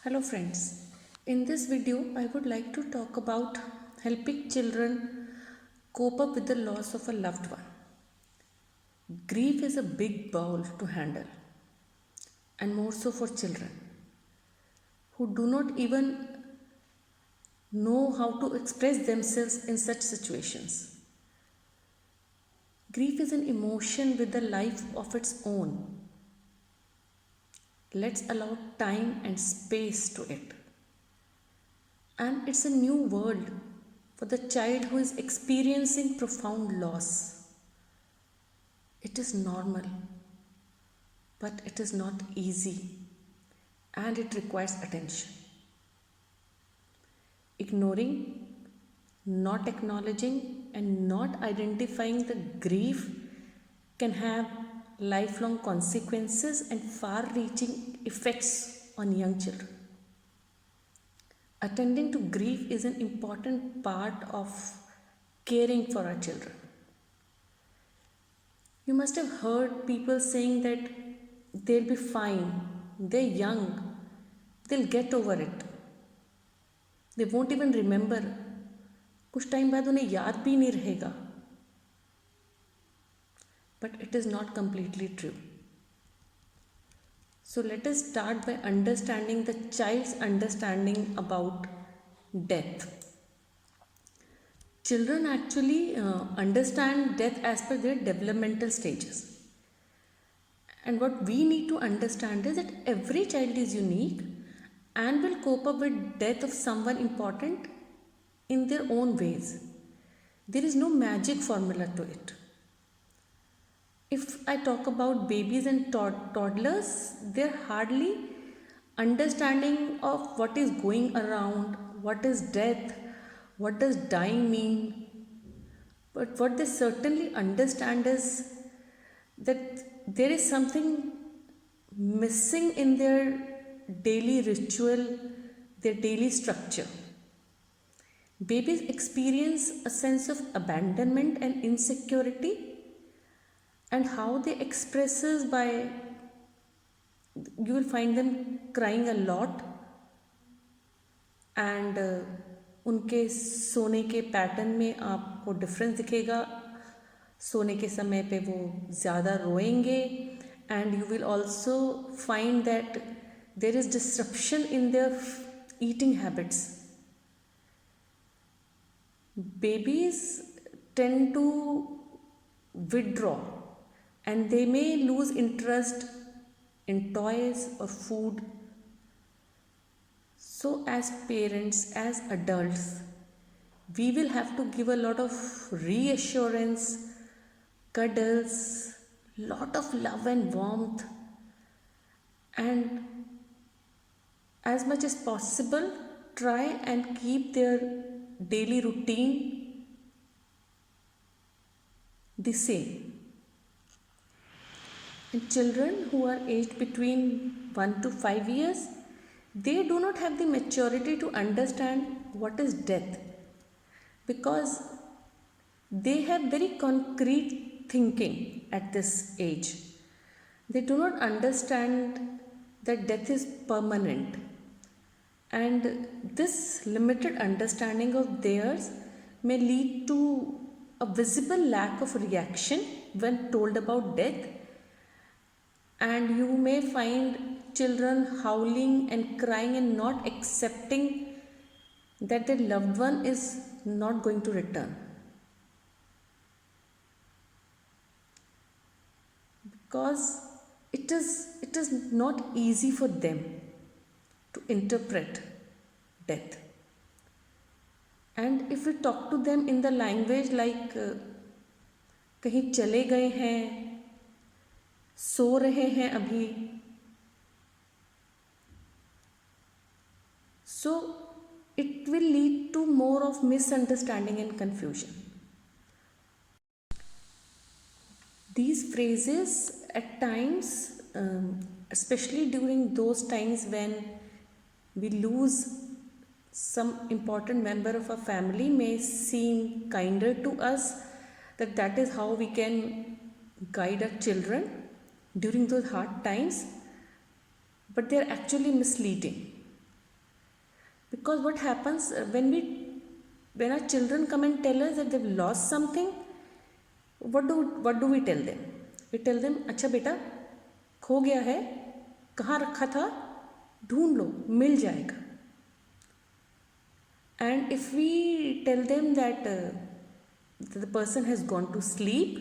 Hello friends. In this video, I would like to talk about helping children cope up with the loss of a loved one. Grief is a big ball to handle, and more so for children who do not even know how to express themselves in such situations. Grief is an emotion with a life of its own. Let's allow time and space to it. And it's a new world for the child who is experiencing profound loss. It is normal, but it is not easy and it requires attention. Ignoring, not acknowledging, and not identifying the grief can have lifelong consequences and far reaching effects on young children. Attending to grief is an important part of caring for our children. You must have heard people saying that they'll be fine, they're young, they'll get over it. They won't even remember. कुछ time बाद उन्हें याद भी नहीं रहेगा. But it is not completely true. So let us start by understanding the child's understanding about death. Children actually understand death as per their developmental stages. And what we need to understand is that every child is unique and will cope up with death of someone important in their own ways. There is no magic formula to it. If I talk about babies and toddlers, they're hardly understanding of what is going around, what is death, what does dying mean. But what they certainly understand is that there is something missing in their daily ritual, their daily structure. Babies experience a sense of abandonment and insecurity, and how they express is by, you will find them crying a lot, and उनके सोने के pattern में आपको difference दिखेगा. सोने के समय पे वो ज़्यादा रोएंगे, and you will also find that there is disruption in their eating habits. Babies tend to withdraw and they may lose interest in toys or food. So as parents, as adults, we will have to give a lot of reassurance, cuddles, lot of love and warmth, and as much as possible try and keep their daily routine the same. And children who are aged between 1 to 5 years, they do not have the maturity to understand what is death, because they have very concrete thinking at this age. They do not understand that death is permanent, and this limited understanding of theirs may lead to a visible lack of reaction when told about death, and you may find children howling and crying and not accepting that their loved one is not going to return, because it is not easy for them to interpret death. And if we talk to them in the language like कहीं चले गए हैं, सो रहे हैं अभी, so it will lead to more of misunderstanding and confusion. These phrases at times, especially during those times when we lose some important member of our family, may seem kinder to us, that is how we can guide our children during those hard times, but they are actually misleading. Because what happens when our children come and tell us that they've lost something, what do we tell them? We tell them, अच्छा बेटा, खो गया है, कहाँ रखा था, ढूंढ लो, मिल जाएगा. And if we tell them that the person has gone to sleep,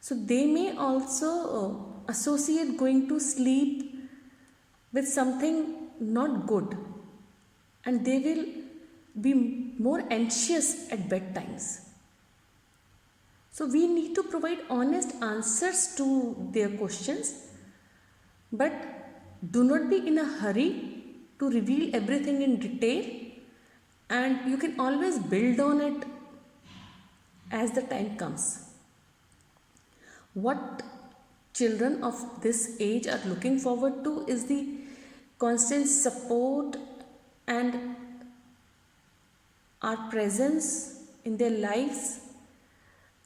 so they may also associate going to sleep with something not good, and they will be more anxious at bedtimes. So we need to provide honest answers to their questions, but do not be in a hurry to reveal everything in detail, and you can always build on it as the time comes. What children of this age are looking forward to is the constant support and our presence in their lives,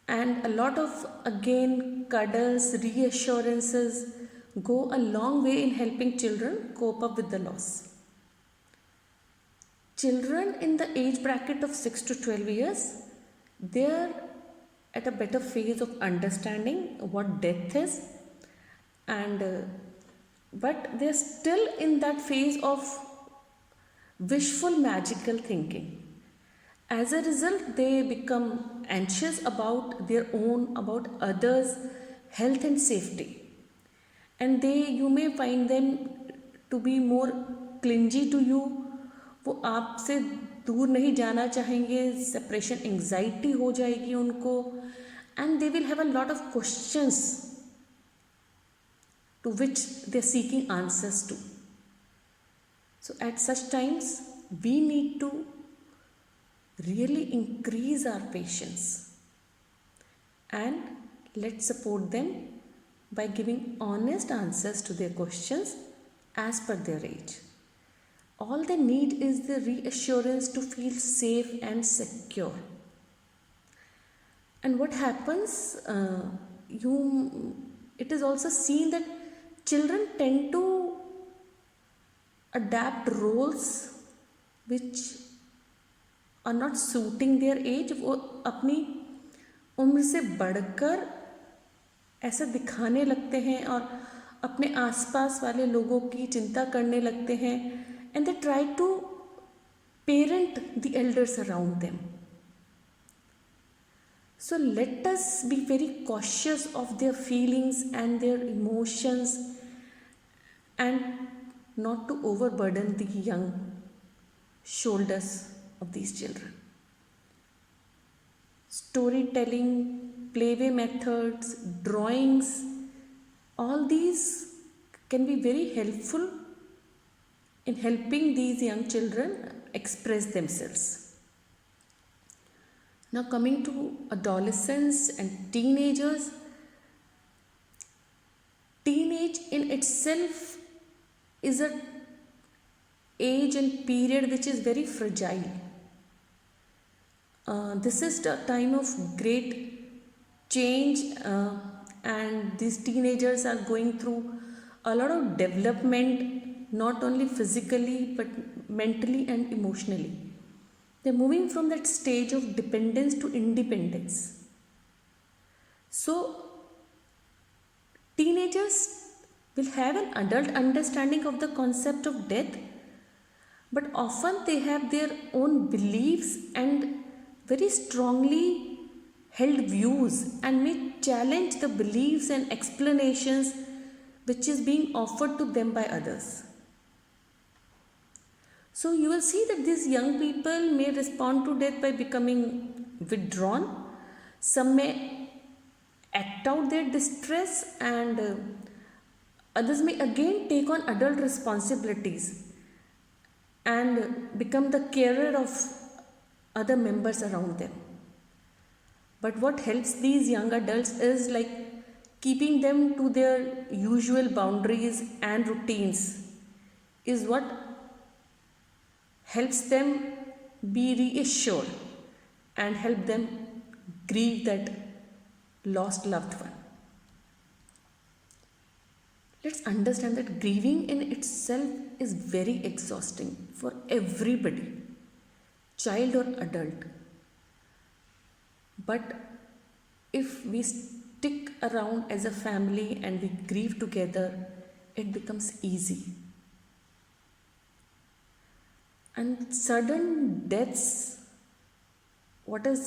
and a lot of, again, cuddles, reassurances go a long way in helping children cope up with the loss. Children in the age bracket of 6 to 12 years, they are at a better phase of understanding what death is, and but they are still in that phase of wishful magical thinking. As a result, they become anxious about their own, about others' health and safety, and you may find them to be more clingy to you. वो आपसे दूर नहीं जाना चाहेंगे, separation anxiety हो जाएगी उनको, and they will have a lot of questions to which they are seeking answers to. So at such times, we need to really increase our patience, and let's support them by giving honest answers to their questions as per their age. All they need is the reassurance to feel safe and secure. And what happens, it is also seen that children tend to adapt roles which are not suiting their age. वो अपनी उम्र से बढ़कर ऐसा दिखाने लगते हैं और अपने आसपास वाले लोगों की चिंता करने लगते हैं, and they try to parent the elders around them. So let us be very cautious of their feelings and their emotions, and not to overburden the young shoulders of these children. Storytelling, playway methods, drawings, all these can be very helpful in helping these young children express themselves. Now coming to adolescents and teenagers, teenage in itself is an age and period which is very fragile. This is the time of great change, and these teenagers are going through a lot of development, not only physically but mentally and emotionally. They're moving from that stage of dependence to independence. So teenagers will have an adult understanding of the concept of death, but often they have their own beliefs and very strongly held views, and may challenge the beliefs and explanations which is being offered to them by others. So you will see that these young people may respond to death by becoming withdrawn. Some may act out their distress, and others may again take on adult responsibilities and become the carer of other members around them. But what helps these young adults is like keeping them to their usual boundaries and routines is what helps them be reassured and help them grieve that lost loved one. Let's understand that grieving in itself is very exhausting for everybody, child or adult. But if we stick around as a family and we grieve together, it becomes easy. And sudden deaths, what is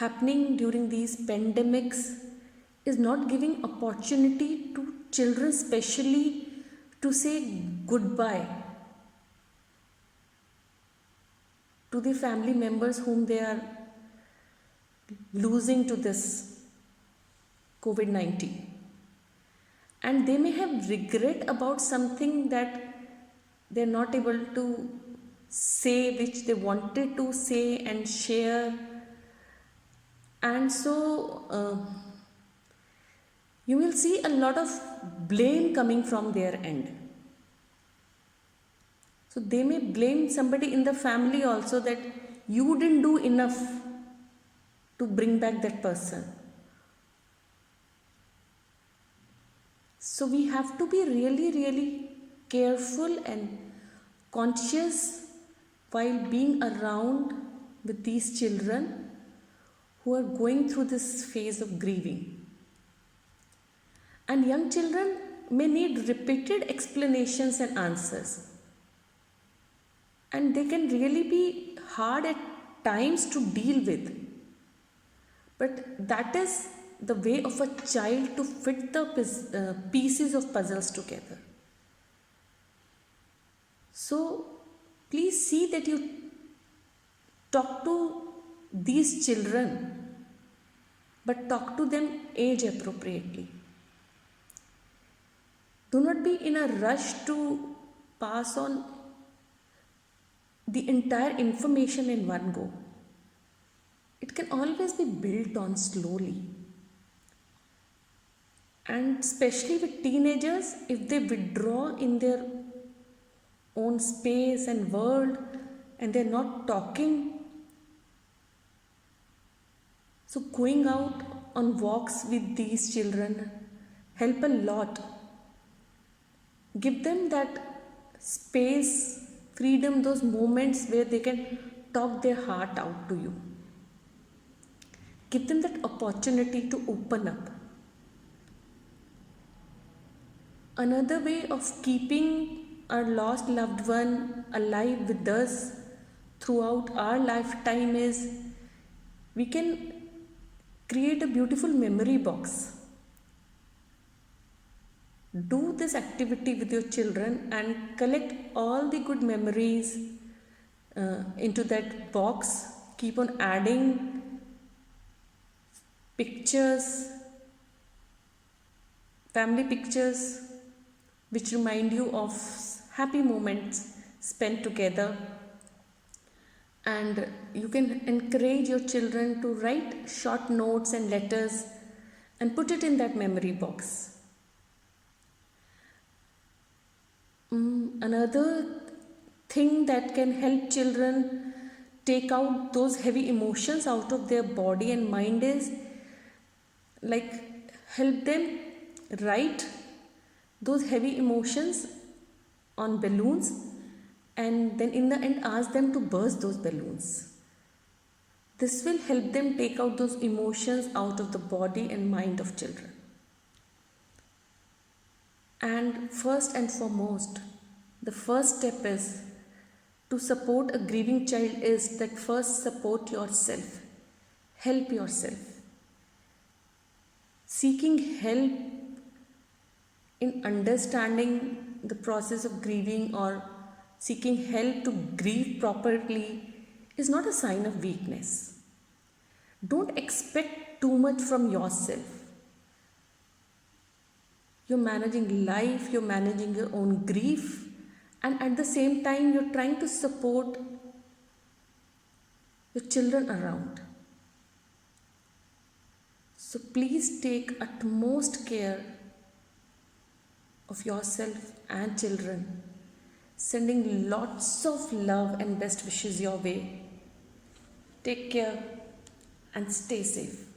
happening during these pandemics, is not giving opportunity to children, especially, to say goodbye to the family members whom they are losing to this COVID 19. And they may have regret about something that they're not able to say, which they wanted to say and share. And so you will see a lot of blame coming from their end. So they may blame somebody in the family also that you didn't do enough to bring back that person. So we have to be really, really careful and conscious while being around with these children who are going through this phase of grieving. And young children may need repeated explanations and answers. And they can really be hard at times to deal with. But that is the way of a child to fit the pieces of puzzles together. So please see that you talk to these children, but talk to them age appropriately. Do not be in a rush to pass on the entire information in one go. It can always be built on slowly. And especially with teenagers, if they withdraw in their own space and world and they're not talking, so going out on walks with these children help a lot. Give them that space, freedom, those moments where they can talk their heart out to you. Give them that opportunity to open up. Another way of keeping our lost loved one alive with us throughout our lifetime is we can create a beautiful memory box. Do this activity with your children and collect all the good memories into that box. Keep on adding pictures, family pictures, which remind you of happy moments spent together. And you can encourage your children to write short notes and letters and put it in that memory box. Another thing that can help children take out those heavy emotions out of their body and mind is like help them write those heavy emotions on balloons and then in the end ask them to burst those balloons. This will help them take out those emotions out of the body and mind of children. And first and foremost, the first step is to support a grieving child is that first support yourself. Help yourself. Seeking help in understanding the process of grieving or seeking help to grieve properly is not a sign of weakness. Don't expect too much from yourself. You're managing life, you're managing your own grief, and at the same time, you're trying to support your children around. So please take utmost care of yourself and children, sending lots of love and best wishes your way. Take care and stay safe.